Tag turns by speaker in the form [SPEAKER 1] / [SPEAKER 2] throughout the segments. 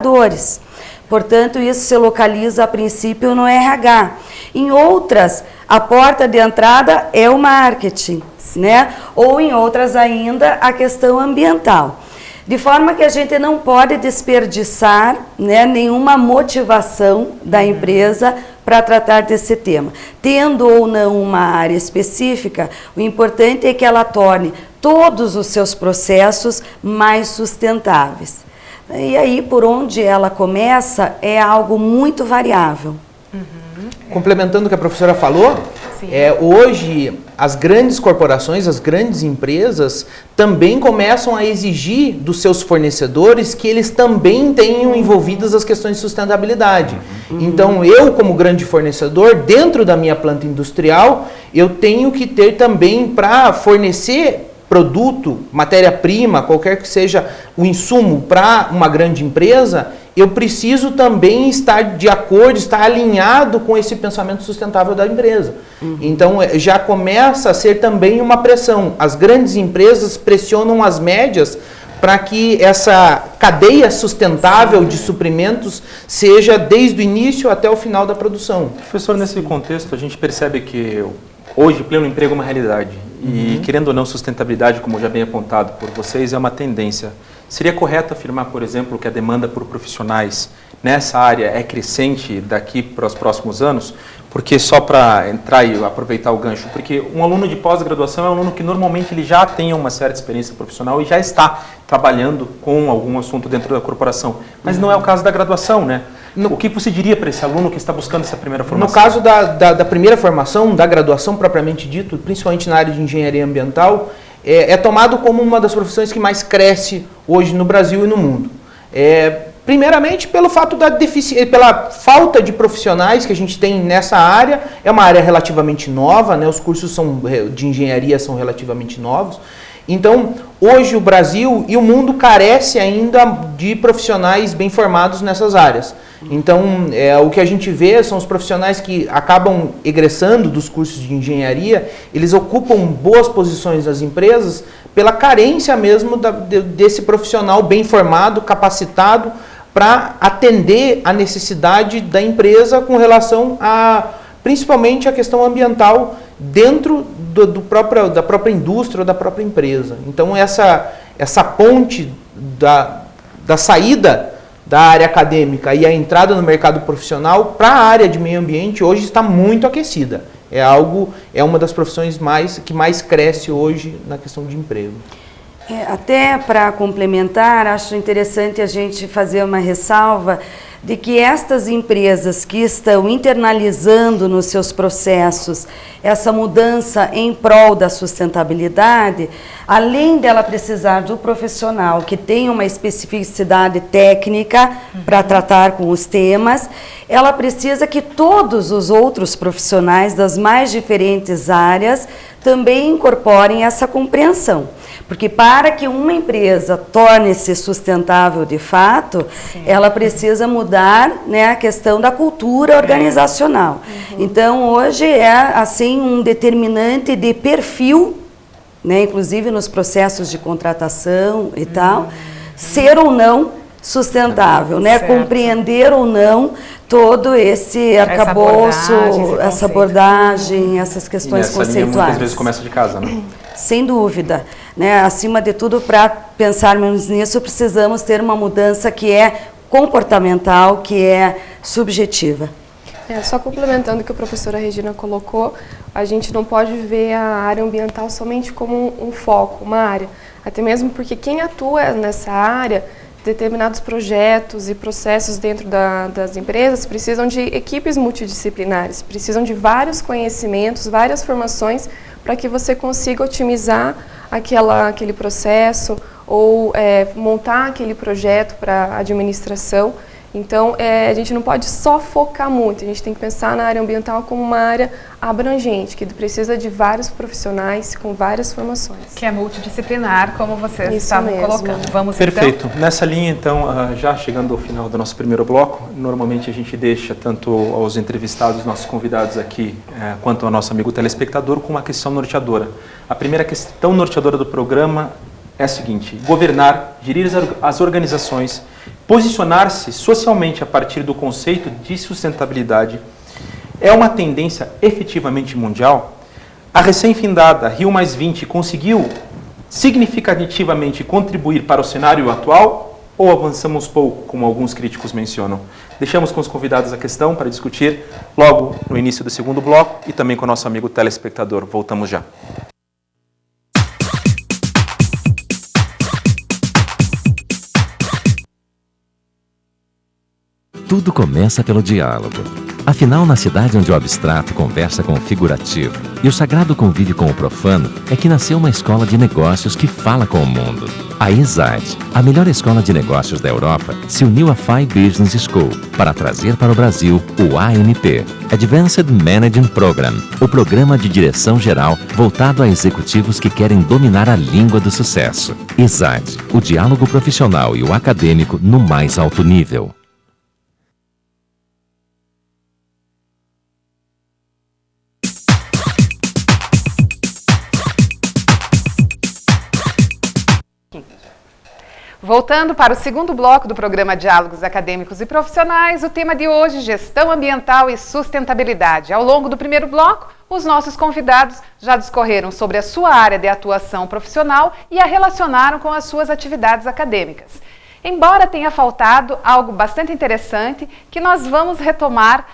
[SPEAKER 1] trabalhadores. Portanto, isso se localiza a princípio no RH. Em outras, a porta de entrada é o marketing, né? Ou em outras ainda, a questão ambiental. De forma que a gente não pode desperdiçar, né, nenhuma motivação da empresa para tratar desse tema. Tendo ou não uma área específica, o importante é que ela torne todos os seus processos mais sustentáveis. E aí, por onde ela começa, é algo muito variável.
[SPEAKER 2] Complementando o que a professora falou, hoje as grandes corporações, as grandes empresas também começam a exigir dos seus fornecedores que eles também tenham envolvidas as questões de sustentabilidade. Então, eu como grande fornecedor, dentro da minha planta industrial, eu tenho que ter também para fornecer produto, matéria-prima, qualquer que seja o insumo para uma grande empresa, eu preciso também estar de acordo, estar alinhado com esse pensamento sustentável da empresa. Então, já começa a ser também uma pressão. As grandes empresas pressionam as médias para que essa cadeia sustentável de suprimentos seja desde o início até o final da produção.
[SPEAKER 3] Professor, nesse contexto, a gente percebe que hoje pleno emprego é uma realidade. E, querendo ou não, sustentabilidade, como já bem apontado por vocês, é uma tendência. Seria correto afirmar, por exemplo, que a demanda por profissionais nessa área é crescente daqui para os próximos anos? Porque, só para entrar e aproveitar o gancho, porque um aluno de pós-graduação é um aluno que normalmente ele já tem uma certa experiência profissional e já está trabalhando com algum assunto dentro da corporação. Mas não é o caso da graduação, né? O que você diria para esse aluno que está buscando essa primeira formação?
[SPEAKER 2] No caso da primeira formação, da graduação propriamente dito, principalmente na área de engenharia ambiental, é tomado como uma das profissões que mais cresce hoje no Brasil e no mundo. Primeiramente pelo fato pela falta de profissionais que a gente tem nessa área, é uma área relativamente nova, né? Os cursos de engenharia são relativamente novos. Então, hoje o Brasil e o mundo carece ainda de profissionais bem formados nessas áreas. Então, o que a gente vê são os profissionais que acabam egressando dos cursos de engenharia, eles ocupam boas posições nas empresas pela carência mesmo desse profissional bem formado, capacitado, para atender a necessidade da empresa com relação principalmente a questão ambiental dentro da própria indústria ou da própria empresa. Então, essa ponte da saída da área acadêmica e a entrada no mercado profissional para a área de meio ambiente hoje está muito aquecida. É uma das profissões que mais cresce hoje na questão de emprego.
[SPEAKER 1] Até para complementar, acho interessante a gente fazer uma ressalva de que estas empresas que estão internalizando nos seus processos essa mudança em prol da sustentabilidade, além dela precisar do profissional que tenha uma especificidade técnica para tratar com os temas, ela precisa que todos os outros profissionais das mais diferentes áreas também incorporem essa compreensão. Porque para que uma empresa torne-se sustentável de fato, ela precisa mudar, né, a questão da cultura organizacional. Então, hoje é assim um determinante de perfil, né, inclusive nos processos de contratação e tal, ser ou não sustentável, né, compreender ou não todo esse arcabouço, essa abordagem, essas questões conceituais.
[SPEAKER 3] Linha, muitas vezes começa de casa, né?
[SPEAKER 1] Sem dúvida, né? Acima de tudo, para pensarmos nisso, precisamos ter uma mudança que é comportamental, que é subjetiva.
[SPEAKER 4] Só complementando o que a professora Regina colocou, a gente não pode ver a área ambiental somente como um foco, uma área. Até mesmo porque quem atua nessa área, determinados projetos e processos dentro das empresas precisam de equipes multidisciplinares, precisam de vários conhecimentos, várias formações para que você consiga otimizar aquele processo ou montar aquele projeto para a administração. Então, a gente não pode só focar muito, a gente tem que pensar na área ambiental como uma área abrangente, que precisa de vários profissionais com várias formações.
[SPEAKER 5] Que é multidisciplinar, como vocês estavam colocando. Vamos
[SPEAKER 3] Perfeito.
[SPEAKER 5] Então?
[SPEAKER 3] Nessa linha, então, já chegando ao final do nosso primeiro bloco, normalmente a gente deixa tanto aos entrevistados, nossos convidados aqui, quanto ao nosso amigo telespectador, com uma questão norteadora. A primeira questão norteadora do programa é a seguinte: governar, gerir as organizações posicionar-se socialmente a partir do conceito de sustentabilidade é uma tendência efetivamente mundial? A recém-findada Rio+20 conseguiu significativamente contribuir para o cenário atual ou avançamos pouco, como alguns críticos mencionam? Deixamos com os convidados a questão para discutir logo no início do segundo bloco e também com o nosso amigo telespectador. Voltamos já.
[SPEAKER 6] Tudo começa pelo diálogo. Afinal, na cidade onde o abstrato conversa com o figurativo e o sagrado convive com o profano, é que nasceu uma escola de negócios que fala com o mundo. A ESAD, a melhor escola de negócios da Europa, se uniu à FI Business School para trazer para o Brasil o AMP, Advanced Managing Program, o programa de direção geral voltado a executivos que querem dominar a língua do sucesso. ESAD, o diálogo profissional e o acadêmico no mais alto nível.
[SPEAKER 5] Voltando para o segundo bloco do programa Diálogos Acadêmicos e Profissionais, o tema de hoje, gestão ambiental e sustentabilidade. Ao longo do primeiro bloco, os nossos convidados já discorreram sobre a sua área de atuação profissional e a relacionaram com as suas atividades acadêmicas. Embora tenha faltado algo bastante interessante que nós vamos retomar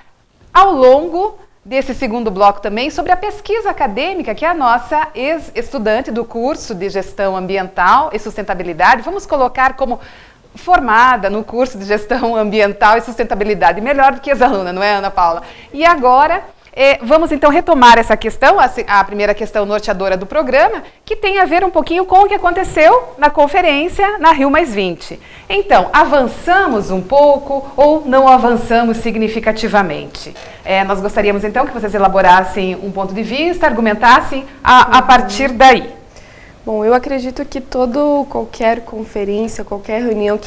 [SPEAKER 5] ao longo desse segundo bloco também, sobre a pesquisa acadêmica, que é a nossa ex-estudante do curso de Gestão Ambiental e Sustentabilidade, vamos colocar como formada no curso de Gestão Ambiental e Sustentabilidade, melhor do que ex-aluna, não é, Ana Paula? E agora, vamos então retomar essa questão, a primeira questão norteadora do programa, que tem a ver um pouquinho com o que aconteceu na conferência na Rio+20. Então, avançamos um pouco ou não avançamos significativamente? Nós gostaríamos então que vocês elaborassem um ponto de vista, argumentassem a partir daí.
[SPEAKER 4] Bom, eu acredito que qualquer conferência, qualquer reunião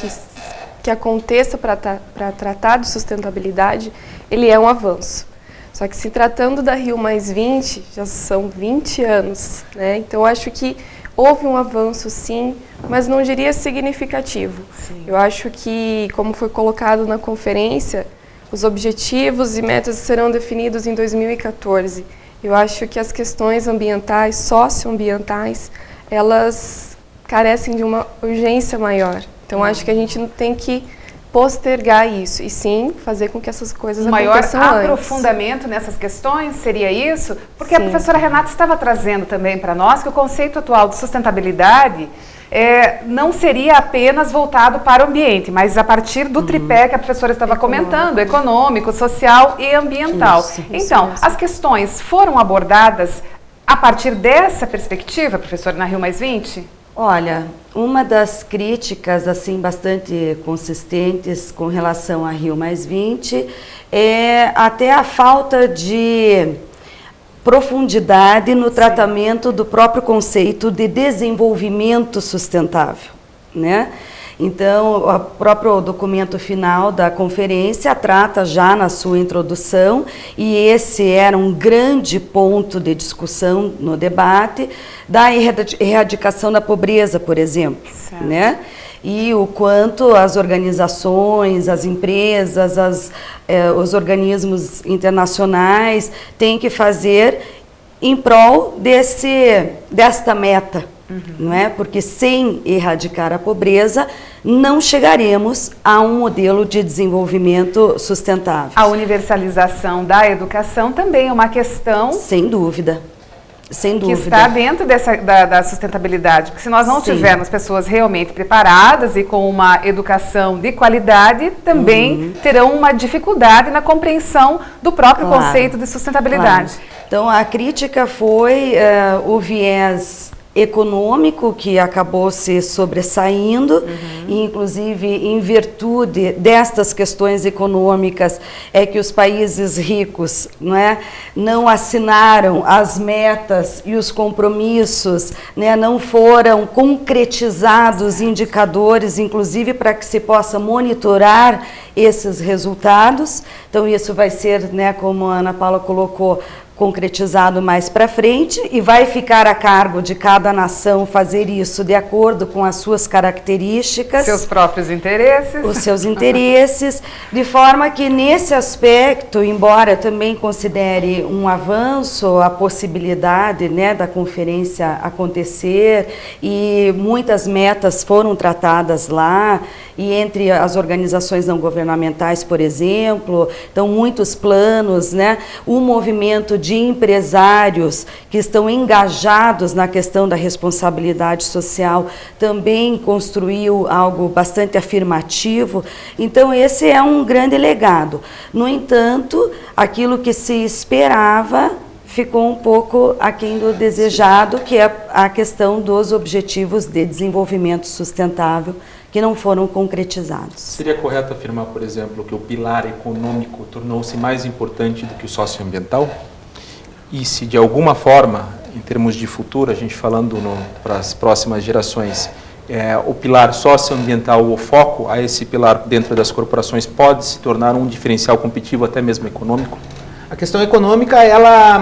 [SPEAKER 4] que aconteça para tratar de sustentabilidade, ele é um avanço. Só que se tratando da Rio+20, já são 20 anos, né? Então eu acho que houve um avanço sim, mas não diria significativo. Sim. Eu acho que, como foi colocado na conferência, os objetivos e metas serão definidos em 2014. Eu acho que as questões ambientais, socioambientais, elas carecem de uma urgência maior. Então acho que a gente não tem que postergar isso, e sim fazer com que essas coisas aconteçam antes.
[SPEAKER 5] Maior aprofundamento nessas questões, seria isso? Porque
[SPEAKER 4] sim.
[SPEAKER 5] A professora Renata estava trazendo também para nós que o conceito atual de sustentabilidade não seria apenas voltado para o ambiente, mas a partir do tripé que a professora estava comentando, econômico, social e ambiental. Então, as questões foram abordadas a partir dessa perspectiva, professora, na Rio+20?
[SPEAKER 1] Olha, uma das críticas assim bastante consistentes com relação a Rio+20 é até a falta de profundidade no tratamento do próprio conceito de desenvolvimento sustentável, né? Então, o próprio documento final da conferência trata já na sua introdução, e esse era um grande ponto de discussão no debate, da erradicação da pobreza, por exemplo, né? E o quanto as organizações, as empresas, os organismos internacionais têm que fazer em prol desta meta. Não é? Porque sem erradicar a pobreza, não chegaremos a um modelo de desenvolvimento sustentável.
[SPEAKER 5] A universalização da educação também é uma questão...
[SPEAKER 1] Sem dúvida. Sem dúvida.
[SPEAKER 5] Que está dentro da sustentabilidade. Porque se nós não tivermos pessoas realmente preparadas e com uma educação de qualidade, também terão uma dificuldade na compreensão do próprio conceito de sustentabilidade.
[SPEAKER 1] Claro. Então, a crítica foi o viés econômico, que acabou se sobressaindo, e inclusive em virtude destas questões econômicas é que os países ricos, não assinaram as metas e os compromissos, não foram concretizados indicadores, inclusive para que se possa monitorar esses resultados. Então isso vai ser, como a Ana Paula colocou, concretizado mais para frente e vai ficar a cargo de cada nação fazer isso de acordo com as suas características.
[SPEAKER 5] Seus próprios interesses.
[SPEAKER 1] Os seus interesses, de forma que nesse aspecto, embora também considere um avanço a possibilidade, né, da conferência acontecer, e muitas metas foram tratadas lá, e entre as organizações não governamentais, por exemplo, então muitos planos, né, o movimento de empresários que estão engajados na questão da responsabilidade social também construiu algo bastante afirmativo. Então esse é um grande legado. No entanto, aquilo que se esperava ficou um pouco aquém do desejado, que é a questão dos objetivos de desenvolvimento sustentável, que não foram concretizados.
[SPEAKER 3] Seria correto afirmar, por exemplo, que o pilar econômico tornou-se mais importante do que o socioambiental? E se de alguma forma, em termos de futuro, a gente falando para as próximas gerações, o pilar socioambiental, o foco a esse pilar dentro das corporações pode se tornar um diferencial competitivo, até mesmo econômico?
[SPEAKER 2] A questão econômica, ela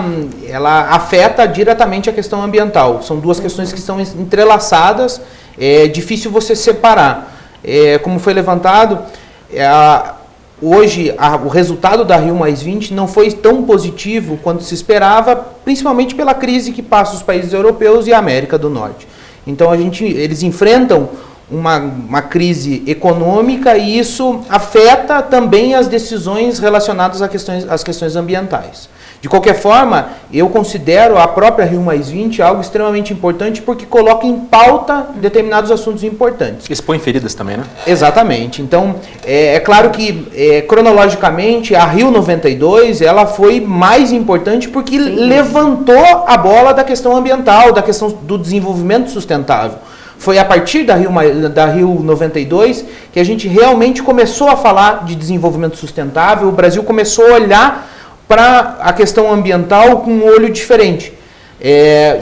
[SPEAKER 2] afeta diretamente a questão ambiental. São duas questões que estão entrelaçadas, é difícil você separar. Como foi levantado, hoje o resultado da Rio+20 não foi tão positivo quanto se esperava, principalmente pela crise que passa os países europeus e a América do Norte. Então eles enfrentam uma crise econômica e isso afeta também as decisões relacionadas às questões ambientais. De qualquer forma, eu considero a própria Rio+20 algo extremamente importante porque coloca em pauta determinados assuntos importantes.
[SPEAKER 3] Expõe feridas também, né?
[SPEAKER 2] Exatamente. Então, é claro que, cronologicamente, a Rio92 ela foi mais importante porque levantou a bola da questão ambiental, da questão do desenvolvimento sustentável. Foi a partir da Rio92 que a gente realmente começou a falar de desenvolvimento sustentável, o Brasil começou a olhar para a questão ambiental com um olho diferente.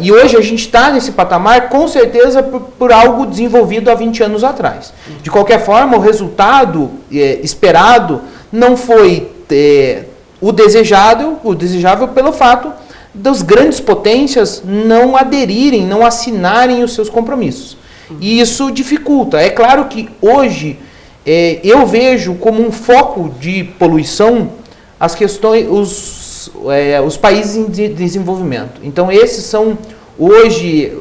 [SPEAKER 2] E hoje a gente está nesse patamar, com certeza, por algo desenvolvido há 20 anos atrás. De qualquer forma, o resultado esperado não foi o desejável pelo fato das grandes potências não aderirem, não assinarem os seus compromissos. E isso dificulta. É claro que hoje eu vejo como um foco de poluição as questões, os países em desenvolvimento. Então esses são hoje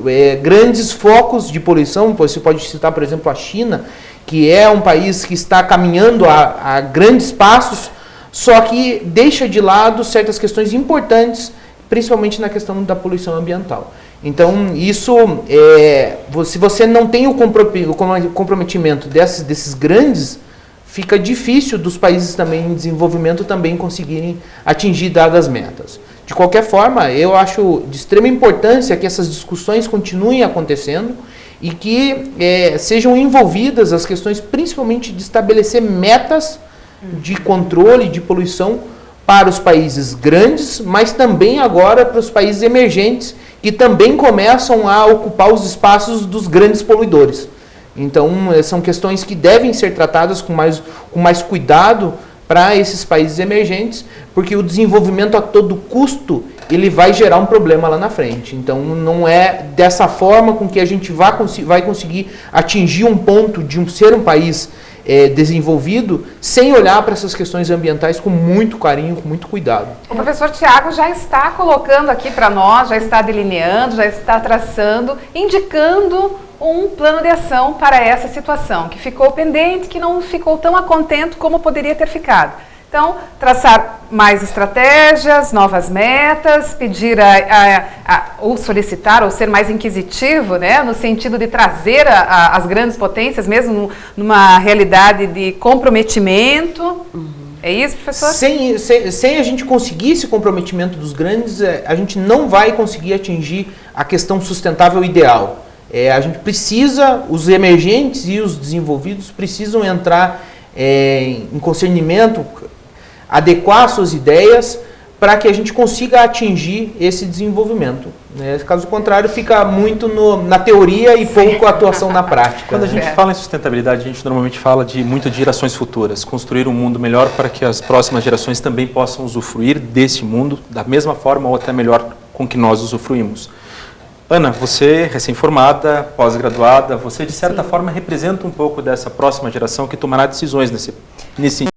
[SPEAKER 2] grandes focos de poluição. Você pode citar, por exemplo, a China, que é um país que está caminhando a grandes passos, só que deixa de lado certas questões importantes, principalmente na questão da poluição ambiental. Então, isso, se você não tem o comprometimento desses grandes, fica difícil dos países também em desenvolvimento também conseguirem atingir dadas metas. De qualquer forma, eu acho de extrema importância que essas discussões continuem acontecendo e que sejam envolvidas as questões principalmente de estabelecer metas de controle de poluição para os países grandes, mas também agora para os países emergentes, que também começam a ocupar os espaços dos grandes poluidores. Então, são questões que devem ser tratadas com mais cuidado para esses países emergentes, porque o desenvolvimento a todo custo, ele vai gerar um problema lá na frente. Então, não é dessa forma com que a gente vai conseguir atingir um ponto de ser um país desenvolvido, sem olhar para essas questões ambientais com muito carinho, com muito cuidado.
[SPEAKER 5] O professor Tiago já está colocando aqui para nós, já está delineando, já está traçando, indicando um plano de ação para essa situação, que ficou pendente, que não ficou tão a contento como poderia ter ficado. Então, traçar mais estratégias, novas metas, pedir ou solicitar, ou ser mais inquisitivo, né, no sentido de trazer as grandes potências, mesmo numa realidade de comprometimento. É isso, professor?
[SPEAKER 2] Sem a gente conseguir esse comprometimento dos grandes, a gente não vai conseguir atingir a questão sustentável ideal. A gente precisa, os emergentes e os desenvolvidos precisam entrar em concernimento, adequar suas ideias para que a gente consiga atingir esse desenvolvimento. Né? Caso contrário, fica muito na teoria e pouco atuação na prática.
[SPEAKER 3] Quando a gente fala em sustentabilidade, a gente normalmente fala muito de gerações futuras, construir um mundo melhor para que as próximas gerações também possam usufruir desse mundo da mesma forma ou até melhor com que nós usufruímos. Ana, você, recém-formada, pós-graduada, você de certa forma representa um pouco dessa próxima geração que tomará decisões nesse sentido.